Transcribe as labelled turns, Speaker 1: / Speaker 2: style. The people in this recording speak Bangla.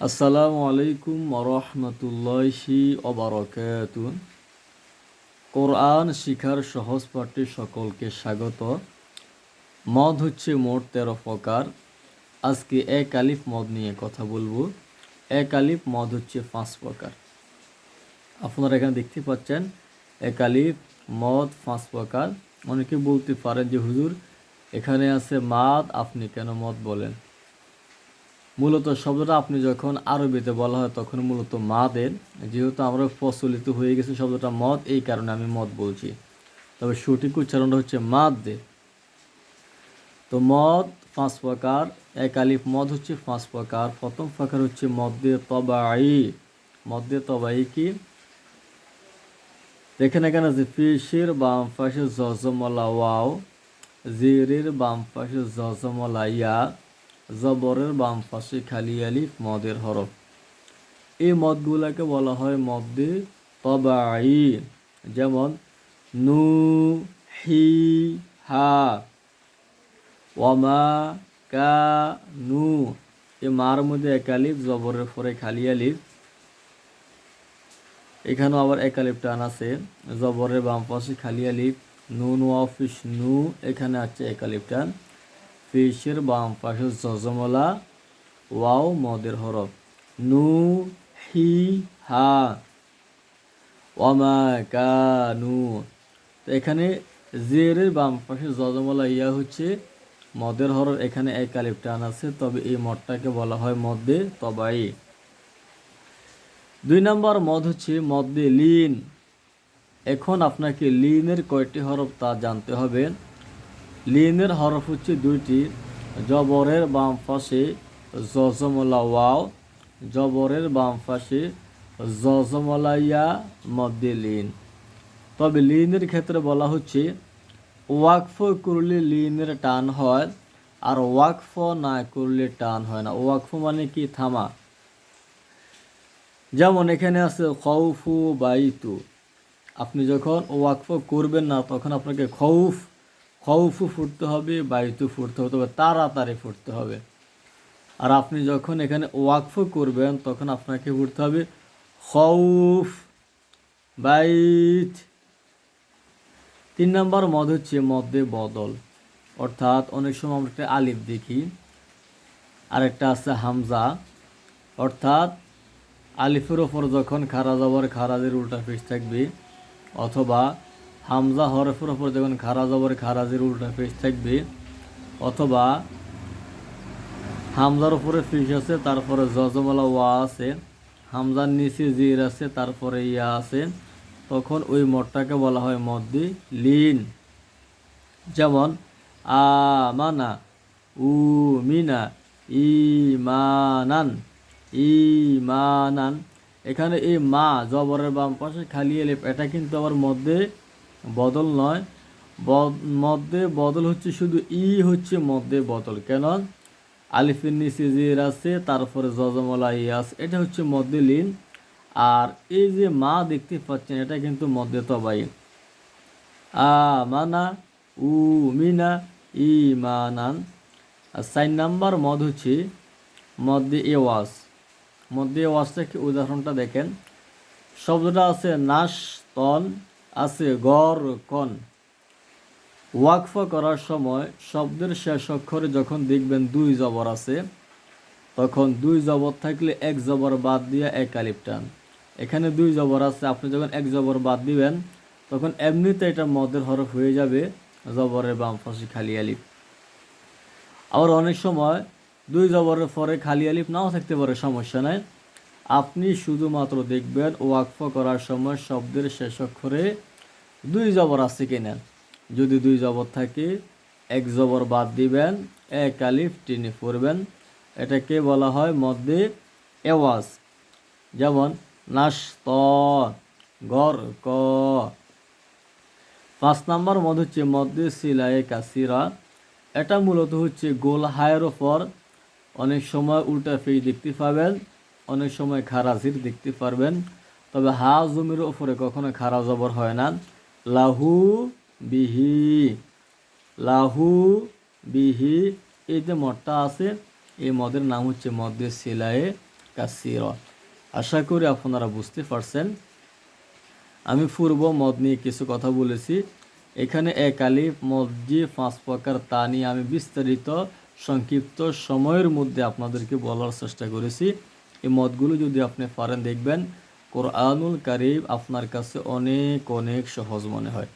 Speaker 1: আসসালামু আলাইকুম ওরহমতুল্লাহি ওবারাকাতু। কোরআন শিখার সহজ পাঠে সকলকে স্বাগত। মদ হচ্ছে মোট 13 প্রকার। আজকে এক আলিফ মদ নিয়ে কথা বলবো। এক আলিফ মদ হচ্ছে 5 প্রকার। আপনারা এখানে দেখতে পাচ্ছেন এক আলিফ মদ 5 প্রকার। অনেকে বলতে পারেন যে হুজুর এখানে আছে মাদ, আপনি কেন মদ বলেন? মূলত শব্দটা আপনি যখন আরবিতে বলা হয় তখন মূলত মাদের, যেহেতু আমরা প্রচলিত হয়ে গেছে শব্দটা মদ, এই কারণে আমি মদ বলছি। তবে সঠিক উচ্চারণটা হচ্ছে মাদে। তো মদ 5 প্রকার। এক আলিফ মদ হচ্ছে 5 প্রকার। প্রথম প্রকার হচ্ছে মদ্দে তবাই। মদ্দে তবাই কি? দেখেন এখানে যে ফিশের বাম পাশে জজমলা ওয়াও, জিরের বাম পাশে জজমলা ইয়া, জবরের বাম পাশে খালি আলিফ মদের হরফ। এই মদগুলোকে বলা হয় মদ্দে তবাই। যেমন নু, হি, হা, ওয়ামা, কা, নু। এই মার মধ্যে এক আলিফ, জবরের পরে খালি আলিফ। এখানেও আবার এক আলিফ টান আছে, জবরের বাম পাশে খালি আলিফ। নুন ওয়া ফিস নু, এখানে আছে এক আলিফ টান। ফিশের বাম পাশে জজমলা ওয়াও মদের হরফ। নু, হি, হা, ওয়ামা কানু। তো এখানে জেরের বাম পাশে জজমলা ইয়া হচ্ছে মদের হরফ। এখানে এক আলিফ টান আছে, তবে এই মদটাকে বলা হয় মদ্দে তবাই। 2 নম্বর মদ হচ্ছে মদ্দে লিন। এখন আপনাকে লিনের কয়টি হরফ তা জানতে হবে। লিনের হরফ হচ্ছে 2টি। জবরের বাম পাশে জজমলা ওয়াও, জবরের বাম পাশে জজমলা ইয়া, মদ্দে লিন। তবে লিনের ক্ষেত্রে বলা হচ্ছে ওয়াকফ করলে লিনের টান হয়, আর ওয়াকফ না করলে টান হয় না। ওয়াকফ মানে কি? থামা। যেমন এখানে আছে খৌফু বাইতু। আপনি যখন ওয়াকফ করবেন না তখন আপনাকে খৌফু ফুটতে হবে, বাইতু ফুটতে হবে, তবে তাড়াতাড়ি ফুটতে হবে। আর আপনি যখন এখানে ওয়াকফ করবেন তখন আপনাকে ফুটতে হবে খৌফ বাইত। 3 নম্বর মদ হচ্ছে মদ্দে বদল। অর্থাৎ অনেক সময় আমরা একটা আলিফ দেখি, আরেকটা আছে হামজা। অর্থাৎ আলিফের ওপর যখন খারা জবর খারাজের উল্টা পেশ থাকবে, অথবা হামজা হরফের ওপর যখন খারা জবর খারাজের উল্টা পেশ থাকবে, অথবা হামজার উপরে ফিস আছে, তারপরে জজমলা ওয়া আছে, হামজার নিচে জির আছে, তারপরে ইয়া আছে, তখন ওই মদটাকে বলা হয় মদ্দে লিন। যেমন আমানা, উমিনা, ইমানান, ইমানান। এখানে এই মা জবরের বাম পাশে খালি আলিফ, এটা কিন্তু আবার মধ্যে বদল নয়। মধ্যে বদল হচ্ছে শুধু হচ্ছে মধ্যে বদল। কেন? আলিফের নিচে জির আছে, তারপরে জজমলা ই আছে, এটা হচ্ছে মধ্যে লিন। আর এই যে মা দেখতে পাচ্ছেন এটা কিন্তু মধ্যে তবাই। আমানা, উমিনা, ইমানান। আর 4 নম্বর মদ হচ্ছে মদ্দে এওয়াজ। মদ্দে এওয়াজটা কি? উদাহরণটা দেখেন। শব্দটা আছে নাশ তন, আছে গর কন। ওয়াকফ করার সময় শব্দের শেষ অক্ষরে যখন দেখবেন 2 জবর আছে, তখন 2 জবর থাকলে 1 জবর বাদ দিয়ে এক আলিফ টান। এখানে 2 জবর আছে, আপনি যখন 1 জবর বাদ দিবেন তখন এমনিতে এটা মদের হরফ হয়ে যাবে, জবরের বাম পাশে খালি আলিফ। আবার অনেক সময় 2 জবরের পরে খালি আলিফ নাও থাকতে পারে, সমস্যা নাই। আপনি শুধুমাত্র দেখবেন ওয়াকফ করার সময় শব্দের শেষ অক্ষরে 2 জবর আছে কিনা। যদি 2 জবর থাকে 1 জবর বাদ দিবেন, এক আলিফ টেনে পড়বেন। এটাকে বলা হয় মদ্দে এওয়াজ। যেমন নাশত, গর ক। 5 নম্বর মদ হচ্ছে মদ্দে সিলায়ে কাসিরা। এটা মূলত হচ্ছে গোল হায়ের ওপর অনেক সময় উল্টা ফেই দেখতে পাবেন, অনেক সময় খারাজির দেখতে পারবেন। তবে হা জমির ওপরে কখনো খারা জবর হয় না। লাহু বিহি, লাহু বিহি, এই যে মদটা আছে এই মদের নাম হচ্ছে মদ্দে সিলায়ে কাসীরা। আশা করি আপনারা বুঝতে পারছেন। আমি পূর্ব মদ নিয়ে কিছু কথা বলেছি। এখানে এক আলিফ মদ জি 5 প্রকার তা নিয়ে আমি বিস্তারিত সংক্ষিপ্ত সময়ের মধ্যে আপনাদেরকে বলার চেষ্টা করেছি। এই মদগুলো যদি আপনি পারেন দেখবেন কোরআনুল কারীম আপনার কাছে অনেক অনেক সহজ মনে হয়।